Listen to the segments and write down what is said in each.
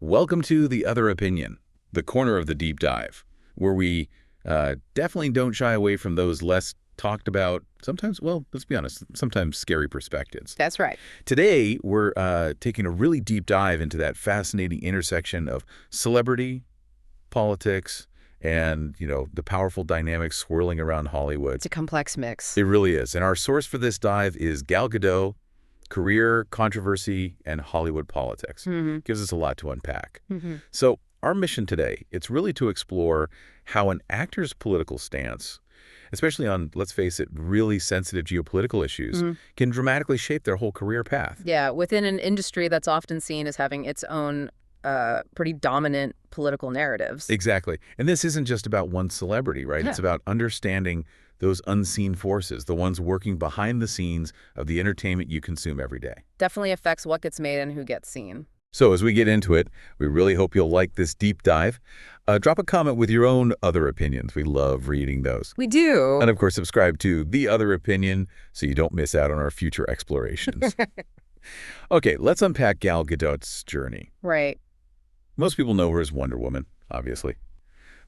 Welcome to The Other Opinion, the corner of the deep dive, where we definitely don't shy away from those less talked about, sometimes, well, let's be honest, sometimes scary perspectives. That's right. Today, we're taking a really deep dive into that fascinating intersection of celebrity, politics, and, the powerful dynamics swirling around Hollywood. It's a complex mix. It really is. And our source for this dive is Gal Gadot, Career, Controversy, and Hollywood Politics. Gives us a lot to unpack. So our mission today, it's really to explore how an actor's political stance, especially on, let's face it, really sensitive geopolitical issues, can dramatically shape their whole career path. Yeah, within an industry that's often seen as having its own pretty dominant political narratives. Exactly. And this isn't just about one celebrity, right? Yeah. It's about understanding those unseen forces, the ones working behind the scenes of the entertainment you consume every day. Definitely affects what gets made and who gets seen. So as we get into it, we really hope you'll like this deep dive. Drop a comment with your own other opinions. We love reading those. We do. And of course, subscribe to The Other Opinion so you don't miss out on our future explorations. Okay, let's unpack Gal Gadot's journey. Right. Most people know her as Wonder Woman, obviously.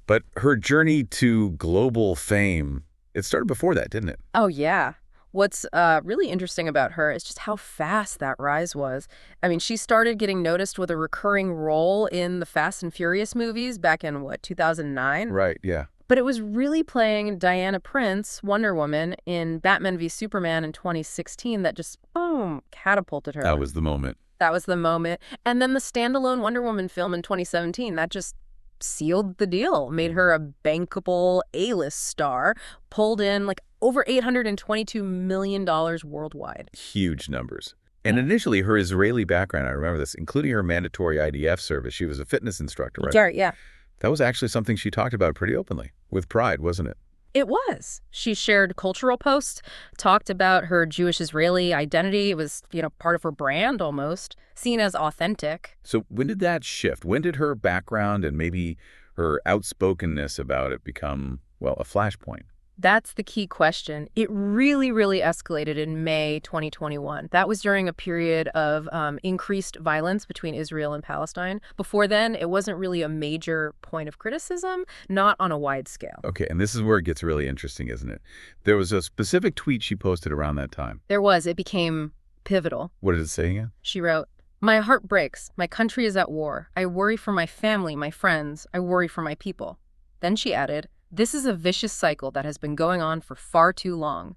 But her journey to global fame, it started before that, didn't it? Oh, yeah. What's really interesting about her is just how fast that rise was. I mean, she started getting noticed with a recurring role in the Fast and Furious movies back in, 2009? Right, yeah. But it was really playing Diana Prince, Wonder Woman, in Batman v Superman in 2016 that just, boom, catapulted her. That was the moment. That was the moment. And then the standalone Wonder Woman film in 2017, that just sealed the deal, made her a bankable A-list star, pulled in over $822 million worldwide. Huge numbers. And initially, her Israeli background, I remember this, including her mandatory IDF service. She was a fitness instructor, right? Jared, yeah. That was actually something she talked about pretty openly, with pride, wasn't it? It was. She shared cultural posts, talked about her Jewish-Israeli identity. It was, part of her brand almost, seen as authentic. So when did that shift? When did her background and maybe her outspokenness about it become, a flashpoint? That's the key question. It really, really escalated in May 2021. That was during a period of increased violence between Israel and Palestine. Before then, it wasn't really a major point of criticism, not on a wide scale. Okay, and this is where it gets really interesting, isn't it? There was a specific tweet she posted around that time. There was. It became pivotal. What did it say again? She wrote, "My heart breaks. My country is at war. I worry for my family, my friends. I worry for my people." Then she added, "This is a vicious cycle that has been going on for far too long.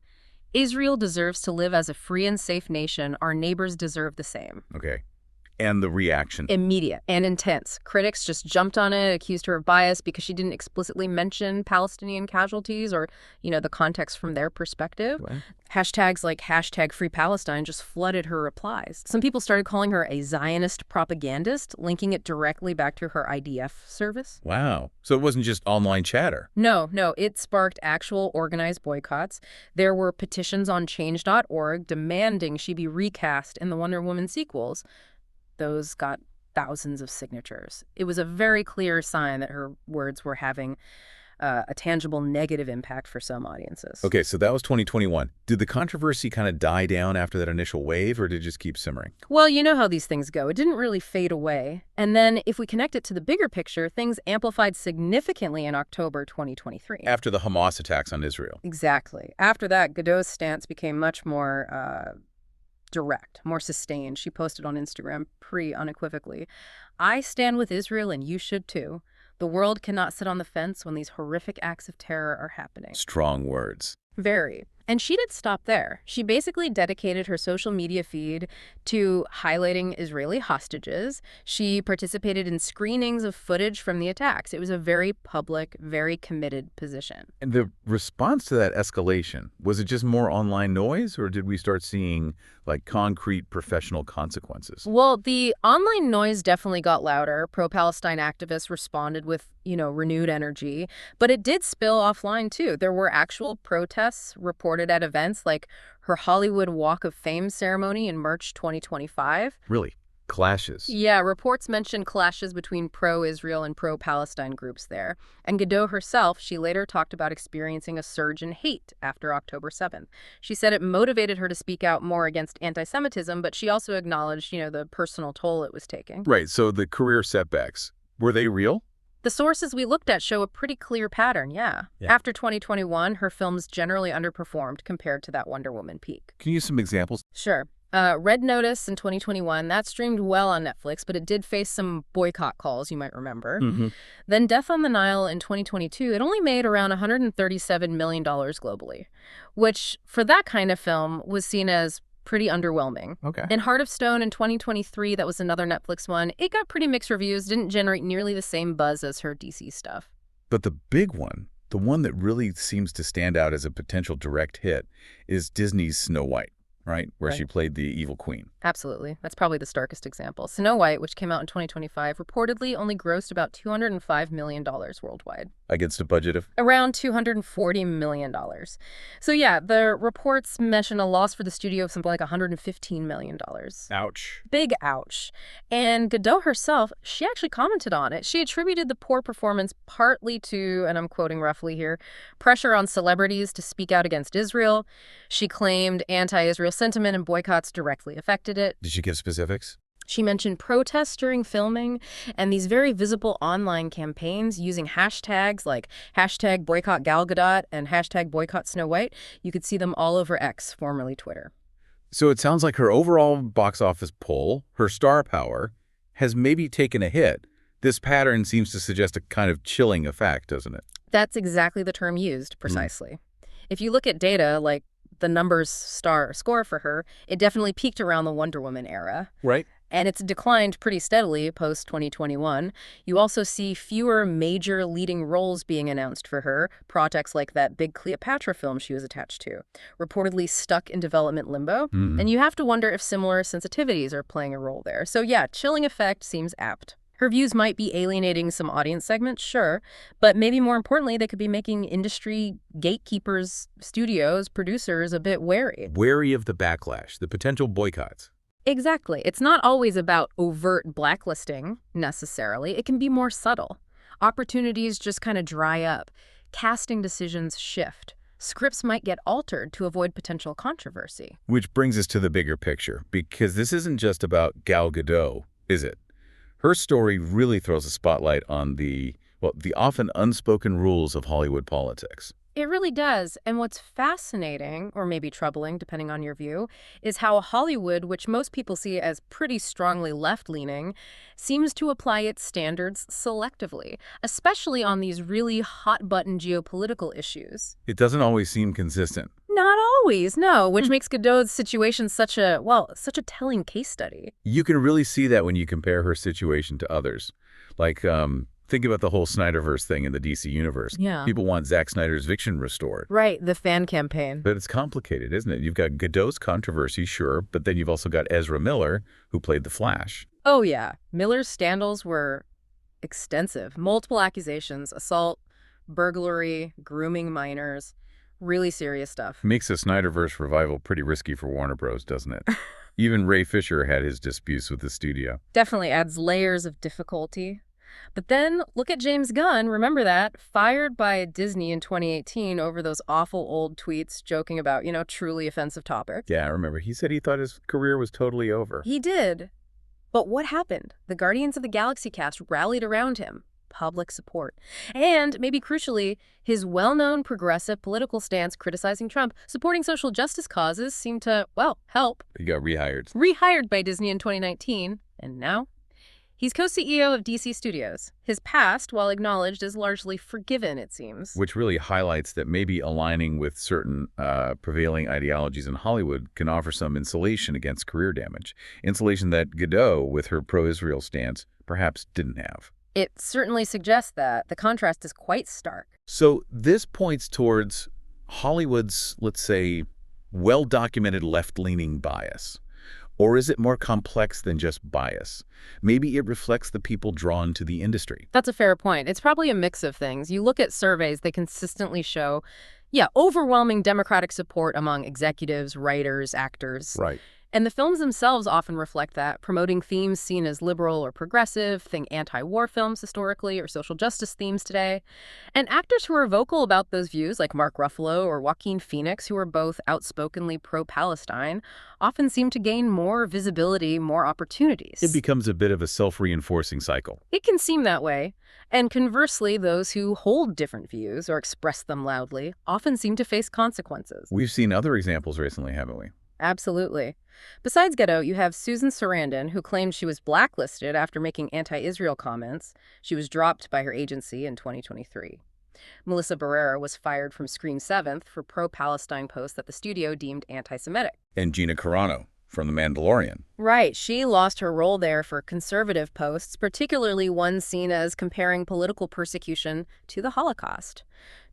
Israel deserves to live as a free and safe nation. Our neighbors deserve the same." Okay. And the reaction? Immediate and intense. Critics just jumped on it, accused her of bias because she didn't explicitly mention Palestinian casualties or, the context from their perspective. What? Hashtags like #FreePalestine just flooded her replies. Some people started calling her a Zionist propagandist, linking it directly back to her IDF service. Wow. So it wasn't just online chatter. No, it sparked actual organized boycotts. There were petitions on change.org demanding she be recast in the Wonder Woman sequels. Those got thousands of signatures. It was a very clear sign that her words were having a tangible negative impact for some audiences. Okay, so that was 2021. Did the controversy kind of die down after that initial wave, or did it just keep simmering? Well, you know how these things go. It didn't really fade away. And then if we connect it to the bigger picture, things amplified significantly in October 2023. After the Hamas attacks on Israel. Exactly. After that, Gadot's stance became much more direct, more sustained. She posted on Instagram pretty unequivocally, "I stand with Israel and you should too. The world cannot sit on the fence when these horrific acts of terror are happening." Strong words. Very. And she didn't stop there. She basically dedicated her social media feed to highlighting Israeli hostages. She participated in screenings of footage from the attacks. It was a very public, very committed position. And the response to that escalation, was it just more online noise, or did we start seeing concrete professional consequences? Well, the online noise definitely got louder. Pro-Palestine activists responded with, renewed energy. But it did spill offline, too. There were actual protests reported at events like her Hollywood Walk of Fame ceremony in March 2025. Really? clashes. Yeah, reports mention clashes between pro-Israel and pro-Palestine groups there. And Gadot herself, she later talked about experiencing a surge in hate after October 7th. She said it motivated her to speak out more against anti-Semitism, but she also acknowledged, the personal toll it was taking. Right, so the career setbacks, were they real? The sources we looked at show a pretty clear pattern, yeah. After 2021, her films generally underperformed compared to that Wonder Woman peak. Can you use some examples? Sure. Red Notice in 2021, that streamed well on Netflix, but it did face some boycott calls, you might remember. Then Death on the Nile in 2022, it only made around $137 million globally, which for that kind of film was seen as pretty underwhelming. Okay. And Heart of Stone in 2023, that was another Netflix one, it got pretty mixed reviews, didn't generate nearly the same buzz as her DC stuff. But the big one, the one that really seems to stand out as a potential direct hit, is Disney's Snow White, right? Where she played the evil queen. Absolutely. That's probably the starkest example. Snow White, which came out in 2025, reportedly only grossed about $205 million worldwide. Against a budget of? Around $240 million. So yeah, the reports mention a loss for the studio of something like $115 million. Ouch. Big ouch. And Gadot herself, she actually commented on it. She attributed the poor performance partly to, and I'm quoting roughly here, pressure on celebrities to speak out against Israel. She claimed anti-Israel sentiment and boycotts directly affected it. Did she give specifics? She mentioned protests during filming and these very visible online campaigns using hashtags like hashtag boycott Gal Gadot and hashtag boycott Snow White. You could see them all over X, formerly Twitter. So it sounds like her overall box office pull, her star power, has maybe taken a hit. This pattern seems to suggest a kind of chilling effect, doesn't it? That's exactly the term used, precisely. If you look at data like the numbers score for her, it definitely peaked around the Wonder Woman era. Right. And it's declined pretty steadily post-2021. You also see fewer major leading roles being announced for her, projects like that big Cleopatra film she was attached to, reportedly stuck in development limbo. And you have to wonder if similar sensitivities are playing a role there. So yeah, chilling effect seems apt. Her views might be alienating some audience segments, sure, but maybe more importantly, they could be making industry gatekeepers, studios, producers a bit wary. Wary of the backlash, the potential boycotts. Exactly. It's not always about overt blacklisting, necessarily. It can be more subtle. Opportunities just kind of dry up. Casting decisions shift. Scripts might get altered to avoid potential controversy. Which brings us to the bigger picture, because this isn't just about Gal Gadot, is it? Her story really throws a spotlight on the often unspoken rules of Hollywood politics. It really does. And what's fascinating, or maybe troubling, depending on your view, is how Hollywood, which most people see as pretty strongly left-leaning, seems to apply its standards selectively, especially on these really hot-button geopolitical issues. It doesn't always seem consistent. Not always, no, which makes Gadot's situation such a telling case study. You can really see that when you compare her situation to others. Like, think about the whole Snyderverse thing in the DC universe. Yeah. People want Zack Snyder's Vision restored. Right, the fan campaign. But it's complicated, isn't it? You've got Gadot's controversy, sure, but then you've also got Ezra Miller, who played the Flash. Oh, yeah. Miller's scandals were extensive. Multiple accusations, assault, burglary, grooming minors. Really serious stuff. Makes a Snyderverse revival pretty risky for Warner Bros., doesn't it? Even Ray Fisher had his disputes with the studio. Definitely adds layers of difficulty. But then look at James Gunn, remember that, fired by Disney in 2018 over those awful old tweets joking about, truly offensive topics. Yeah, I remember. He said he thought his career was totally over. He did. But what happened? The Guardians of the Galaxy cast rallied around him. Public support. And, maybe crucially, his well-known progressive political stance criticizing Trump, supporting social justice causes seemed to, help. He got rehired. Rehired by Disney in 2019. And now? He's co-CEO of DC Studios. His past, while acknowledged, is largely forgiven, it seems. Which really highlights that maybe aligning with certain prevailing ideologies in Hollywood can offer some insulation against career damage. Insulation that Gadot, with her pro-Israel stance, perhaps didn't have. It certainly suggests that. The contrast is quite stark. So this points towards Hollywood's, let's say, well-documented left-leaning bias. Or is it more complex than just bias? Maybe it reflects the people drawn to the industry. That's a fair point. It's probably a mix of things. You look at surveys, they consistently show, overwhelming Democratic support among executives, writers, actors. Right. And the films themselves often reflect that, promoting themes seen as liberal or progressive, think anti-war films historically, or social justice themes today. And actors who are vocal about those views, like Mark Ruffalo or Joaquin Phoenix, who are both outspokenly pro-Palestine, often seem to gain more visibility, more opportunities. It becomes a bit of a self-reinforcing cycle. It can seem that way. And conversely, those who hold different views or express them loudly often seem to face consequences. We've seen other examples recently, haven't we? Absolutely. Besides Gadot, you have Susan Sarandon, who claimed she was blacklisted after making anti-Israel comments. She was dropped by her agency in 2023. Melissa Barrera was fired from Screen 7th for pro-Palestine posts that the studio deemed anti-Semitic. And Gina Carano from The Mandalorian. Right. She lost her role there for conservative posts, particularly one seen as comparing political persecution to the Holocaust.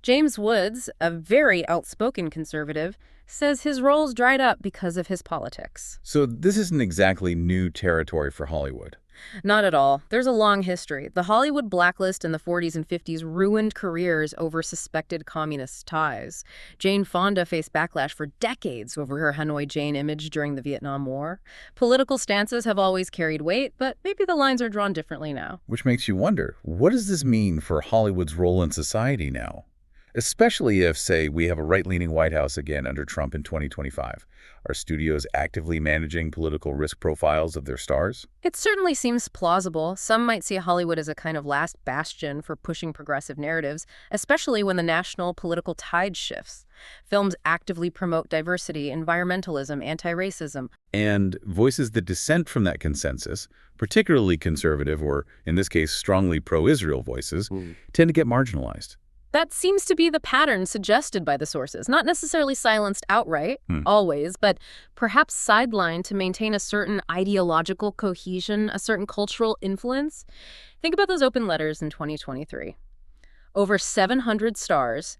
James Woods, a very outspoken conservative, says his roles dried up because of his politics. So this isn't exactly new territory for Hollywood. Not at all. There's a long history. The Hollywood blacklist in the 40s and 50s ruined careers over suspected communist ties. Jane Fonda faced backlash for decades over her Hanoi Jane image during the Vietnam War. Political stances have always carried weight, but maybe the lines are drawn differently now. Which makes you wonder, what does this mean for Hollywood's role in society now? Especially if, say, we have a right-leaning White House again under Trump in 2025. Are studios actively managing political risk profiles of their stars? It certainly seems plausible. Some might see Hollywood as a kind of last bastion for pushing progressive narratives, especially when the national political tide shifts. Films actively promote diversity, environmentalism, anti-racism. And voices that dissent from that consensus, particularly conservative or, in this case, strongly pro-Israel voices, tend to get marginalized. That seems to be the pattern suggested by the sources. Not necessarily silenced outright, always, but perhaps sidelined to maintain a certain ideological cohesion, a certain cultural influence. Think about those open letters in 2023. Over 700 stars,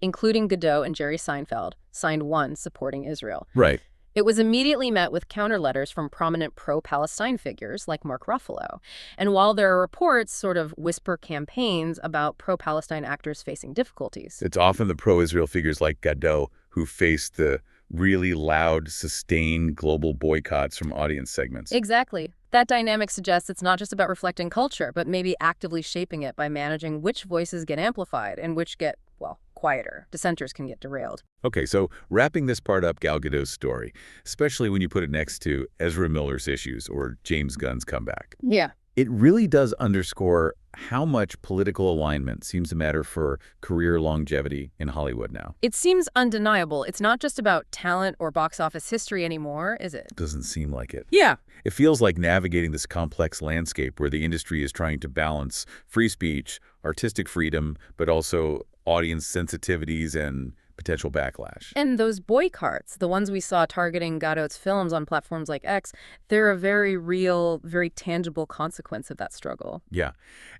including Gadot and Jerry Seinfeld, signed one supporting Israel. Right. It was immediately met with counter letters from prominent pro-Palestine figures like Mark Ruffalo. And while there are reports, sort of whisper campaigns about pro-Palestine actors facing difficulties. It's often the pro-Israel figures like Gadot who face the really loud, sustained global boycotts from audience segments. Exactly. That dynamic suggests it's not just about reflecting culture, but maybe actively shaping it by managing which voices get amplified and which get, well, quieter. Dissenters can get derailed. Okay, so wrapping this part up, Gal Gadot's story, especially when you put it next to Ezra Miller's issues or James Gunn's comeback. Yeah. It really does underscore how much political alignment seems to matter for career longevity in Hollywood now. It seems undeniable. It's not just about talent or box office history anymore, is it? Doesn't seem like it. Yeah. It feels like navigating this complex landscape where the industry is trying to balance free speech, artistic freedom, but also audience sensitivities and potential backlash. And those boycotts, the ones we saw targeting Gadot's films on platforms like X, they're a very real, very tangible consequence of that struggle. Yeah.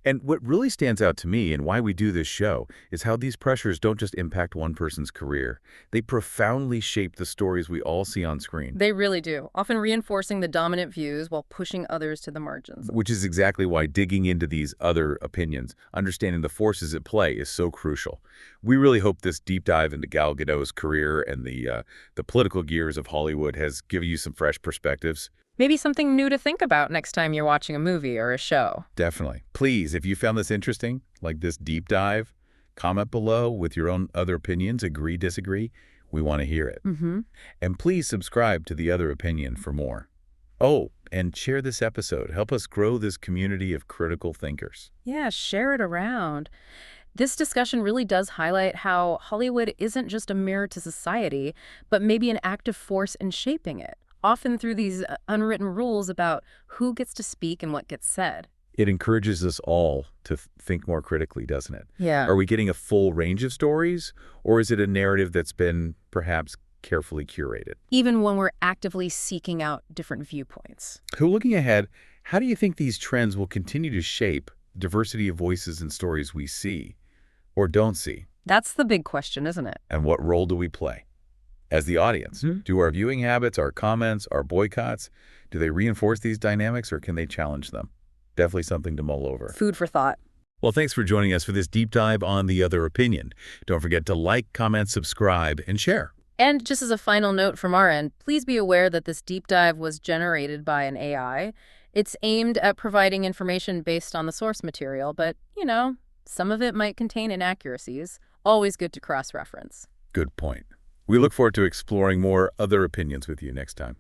And what really stands out to me and why we do this show is how these pressures don't just impact one person's career. They profoundly shape the stories we all see on screen. They really do, often reinforcing the dominant views while pushing others to the margins. Which is exactly why digging into these other opinions, understanding the forces at play, is so crucial. We really hope this deep dive into Gal Gadot's career and the political gears of Hollywood has given you some fresh perspectives. Maybe something new to think about next time you're watching a movie or a show. Definitely. Please, if you found this interesting, like this deep dive, comment below with your own other opinions, agree, disagree. We want to hear it. And please subscribe to The Other Opinion for more. Oh, and share this episode. Help us grow this community of critical thinkers. Yeah, share it around. This discussion really does highlight how Hollywood isn't just a mirror to society, but maybe an active force in shaping it, often through these unwritten rules about who gets to speak and what gets said. It encourages us all to think more critically, doesn't it? Yeah. Are we getting a full range of stories, or is it a narrative that's been perhaps carefully curated? Even when we're actively seeking out different viewpoints. So looking ahead, how do you think these trends will continue to shape the diversity of voices and stories we see or don't see? That's the big question, isn't it? And what role do we play as the audience? Do our viewing habits, our comments, our boycotts, do they reinforce these dynamics or can they challenge them? Definitely something to mull over. Food for thought. Well, thanks for joining us for this deep dive on The Other Opinion. Don't forget to like, comment, subscribe, and share. And just as a final note from our end, please be aware that this deep dive was generated by an AI. It's aimed at providing information based on the source material, but, some of it might contain inaccuracies. Always good to cross-reference. Good point. We look forward to exploring more other opinions with you next time.